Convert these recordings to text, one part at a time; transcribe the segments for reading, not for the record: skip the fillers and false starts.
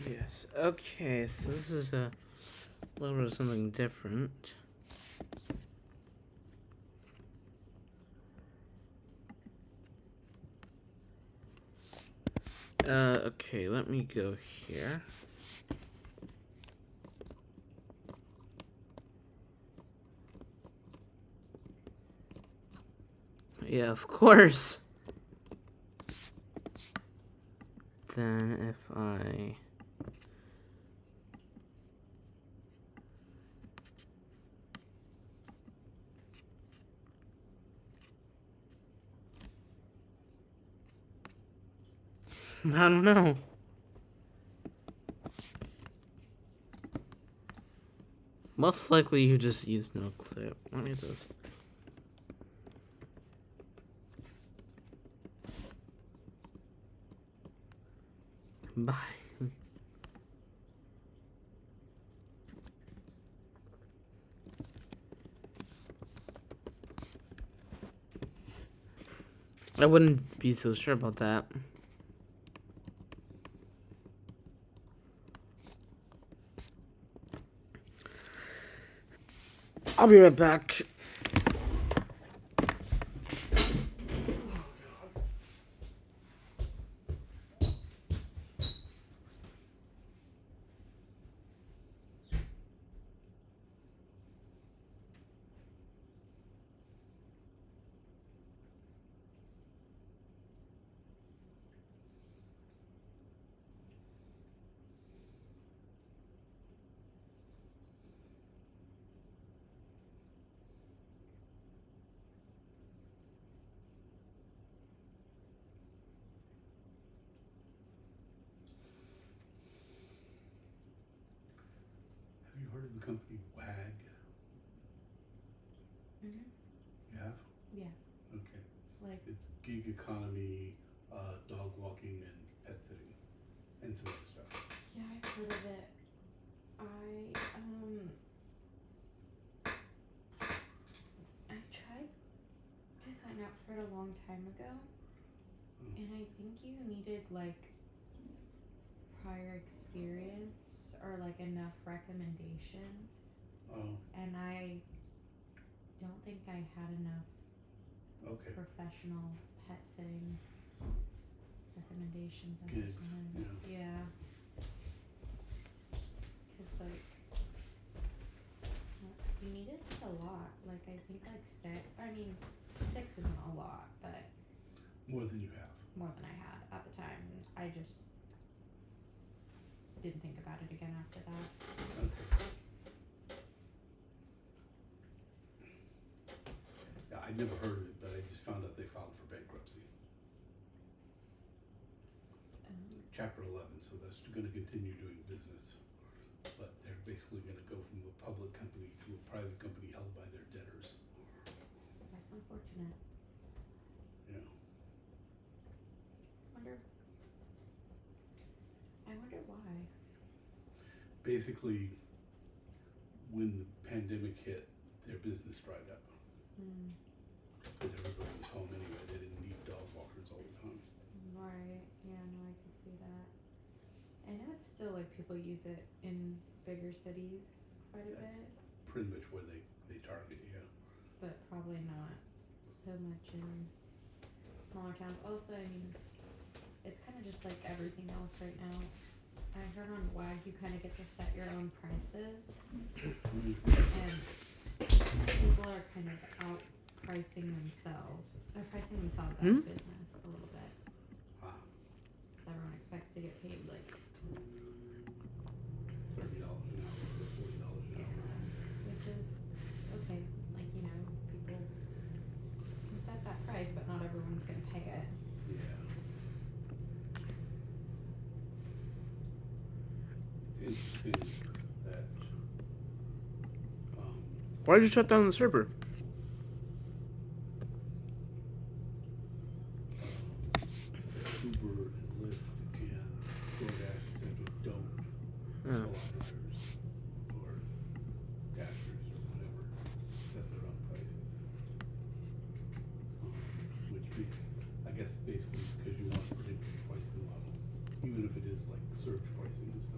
Yes, okay, so this is a little bit of something different. Okay, let me go here. Yeah, of course. Then if I... I don't know. Most likely you just used no clip. Let me just... Bye. I wouldn't be so sure about that. I'll be right back. Have you heard of the company WAG? Mm-hmm. You have? Yeah. Okay. Like, It's gig economy, dog walking and pet sitting, and some other stuff. yeah, I've heard of it. I tried to sign up for it a long time ago, Oh. and I think you needed, like, prior experience or, like, enough recommendations, Oh, and I don't think I had enough okay. professional pet sitting recommendations at the Gigs, time. yeah. Yeah. Cause like you needed like a lot. Like I think like six. I mean, 6 isn't a lot, but More than you have. more than I had at the time. I just didn't think about it again after that. Okay. Yeah, I'd never heard of it, but I just found out they filed for bankruptcy. Chapter 11, so they're still going to continue doing business, but they're basically going to go from a public company to a private company held by their debtors. That's unfortunate. Yeah. Wonder. I wonder why. Basically, when the pandemic hit, their business dried up Hmm. because everybody was home anyway. They didn't need dog walkers all the time. Right. Yeah. No, I could see that. I know it's still like people use it in bigger cities quite a That's bit, pretty much where they target, yeah. but probably not so much in smaller towns. Also, I mean, it's kind of just like everything else right now. I heard on WAG you kind of get to set your own prices, and people are kind of out pricing themselves. They're pricing themselves out of business a little bit. Ah, Because everyone expects to get paid like $30 an hour or $40 an yeah, hour. which is okay. Like people can set that price, but not everyone's gonna pay it. Yeah. It's interesting that um, Why'd you shut down the server? Uber and Lyft and DoorDash, etc. don't Oh. allow drivers or dashers or whatever set their own prices. Which makes, I guess, basically it's because you want a predictable pricing model, even if it is like surge pricing and stuff.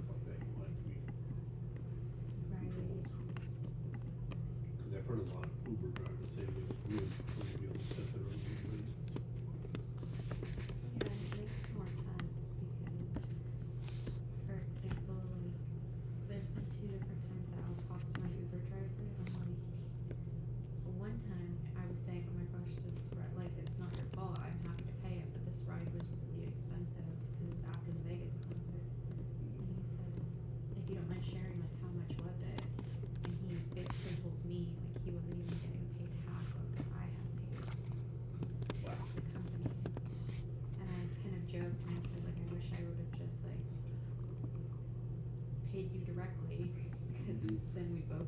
paid you directly, because then we both,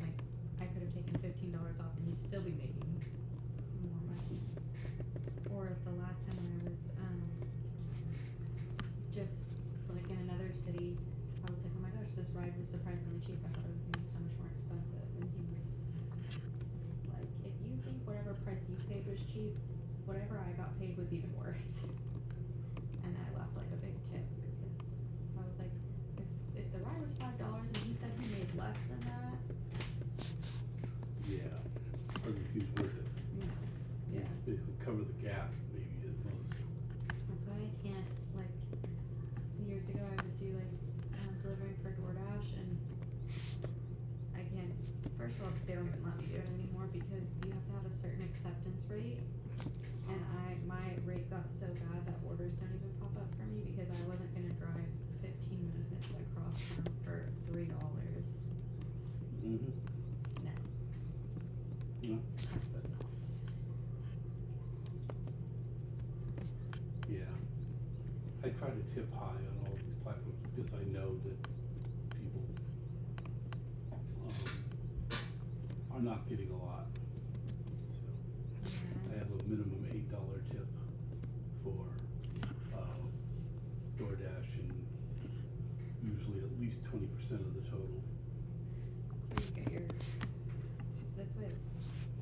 like, I could have taken $15 off and you'd still be making more money. Or the last time when I was, just, like, in another city, I was like, oh my gosh, this ride was surprisingly cheap. I thought it was gonna be so much more expensive. And he was like, if you think whatever price you paid was cheap, whatever I got paid was even worse. And then I left like a big tip because I was like, if the ride was $5 and he said he made less than that, Yeah. Doesn't seem worth it. you know, yeah. Basically cover the gas maybe at most. That's why I can't, like, years ago I would do like delivering for DoorDash, and I can't, first of all, they don't even let me do it anymore because you have to have a certain acceptance rate, and my rate got so bad that orders don't even pop up for me because I wasn't gonna drive 15 minutes across town for $3. Mm-hmm. No, No. that's enough. Yeah. I try to tip high on all these platforms because I know that people are not getting a lot. So I have a minimum $8 tip for DoorDash, and usually at least 20% of the total. So you get your, that's what it's,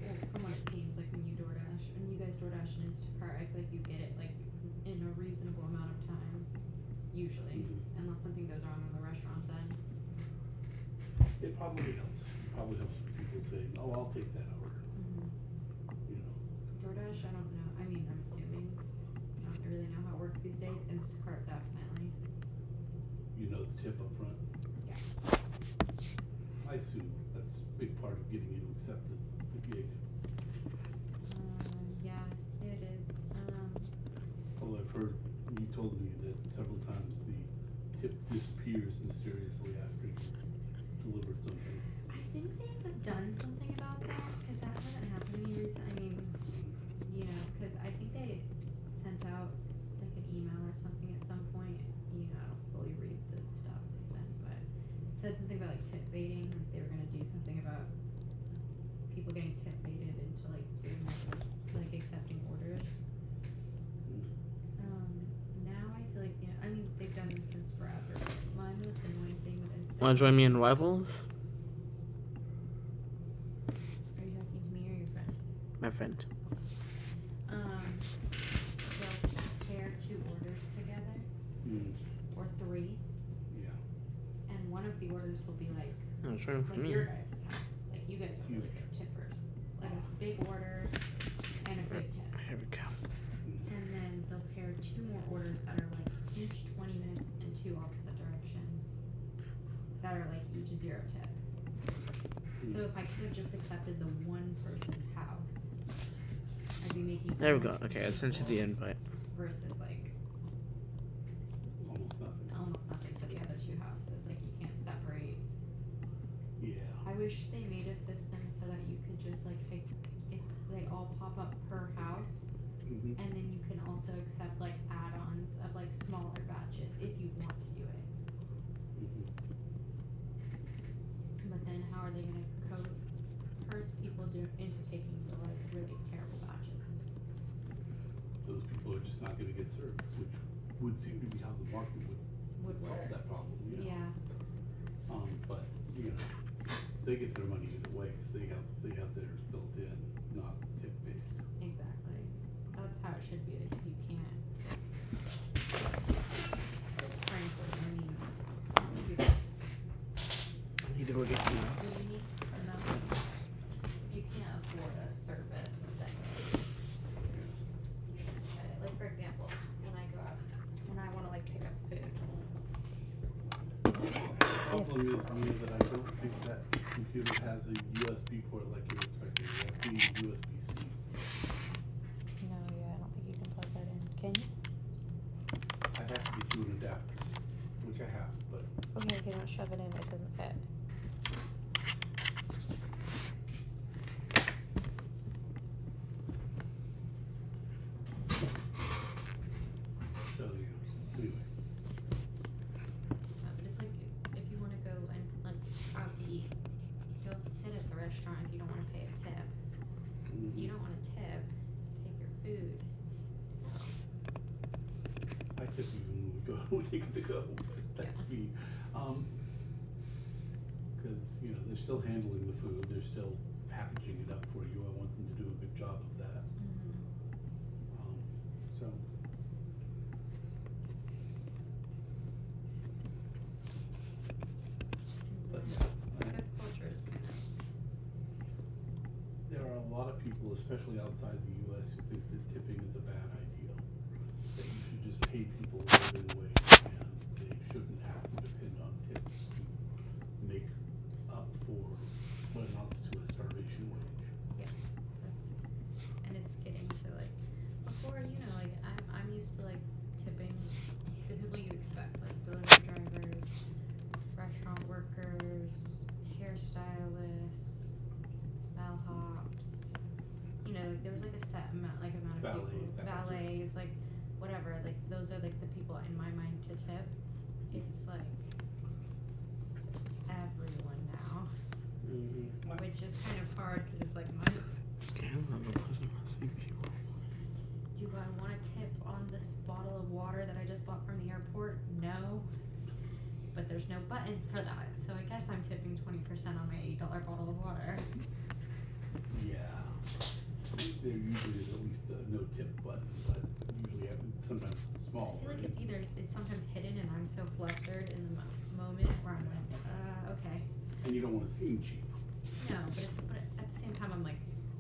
well, from what it seems like when you DoorDash, when you guys DoorDash and Instacart, I feel like you get it like in a reasonable amount of time, usually, unless something goes wrong on the restaurant's end. It probably helps. It probably helps with people saying, "Oh, I'll take that order." You know. DoorDash, I don't know. I mean, I'm assuming. I don't really know how it works these days. Instacart, definitely. You know the tip up front. Yeah. I assume that's a big part of getting you to accept the gig. Yeah, it is. Although I've heard, you told me that several times the tip disappears mysteriously after you delivered something. I think they have done something about that, because that hasn't happened to me recently. I mean, you know, because I think they sent out like an email or something at some point. You know, I don't fully read the stuff they sent, but it said something about like tip baiting, like they were gonna do something about people getting tip baited into like doing like accepting orders. Now I feel like, yeah, I mean they've done this since forever. My most annoying thing with Instagram. Wanna join me in Rivals? Are you talking to me or your friend? My friend. They'll pair 2 orders together, or 3, Yeah. and one of the orders will be like No, join for me. your guys' house. Like you guys are really good tippers. Like a big order and a big tip. Here we go. And then they'll pair 2 more orders that are like each 20 minutes in 2 opposite directions. That are like each 0 tip. So if I could have just accepted the one person's house, I'd be making. There we go. Okay, I sent you the invite. Versus like Almost nothing. almost nothing for the other 2 houses. Like you can't separate. Yeah. I wish they made a system so that you could just like they all pop up per house, Mm-hmm. and then you can also accept like add-ons of like smaller batches if you want to do it. Mm-hmm. But then how are they gonna curse people into taking the like really terrible batches? Those people are just not going to get served, which would seem to be how the market would solve work. that problem. Yeah. But you know, they get their money either way because they have theirs built in, not tip based. Exactly. That's how it should be. Like if you can't. Just frankly, I mean, you Need to go get emails. really need enough. If you can't afford a service, then you shouldn't get it. Like for example, when I go out, when I want to like pick up food. The problem is, Mia, that I don't think that computer has a USB port like you're expecting. It has to be USB-C. No, yeah, I don't think you can plug that in. Can you? I have to get you an adapter, which I have, but Okay, if you don't shove it in, it doesn't fit. so yeah. Anyway, But it's like go, but that's me. Because, you know, they're still handling the food, they're still packaging it up for you. I want them to do a good job of that. So. But yeah, Tip culture is kind of. there are a lot of people, especially outside the U.S., who think that tipping is a bad idea. That you should just pay people a living wage, and they shouldn't have to depend on tips to make up for what amounts to a starvation wage. And it's getting to like before, you know, like I'm used to like tipping the people you expect, like delivery drivers, restaurant workers, hairstylists, bellhops. You know, like there was like a set amount of Valets, people, that kind of valets, like whatever. Like those are like the people in my mind to tip. It's like everyone now, which is kind of hard because it's like my. Do I want to tip on this bottle of water that I just bought from the airport? No. But there's no button for that, so I guess I'm tipping 20% on my $8 bottle of water. Yeah. There usually is at least a no tip button, but usually sometimes small. I feel like right? it's either, it's sometimes hidden and I'm so flustered in the moment where I'm like, okay. And you don't want to seem cheap. No, but at the same time I'm like,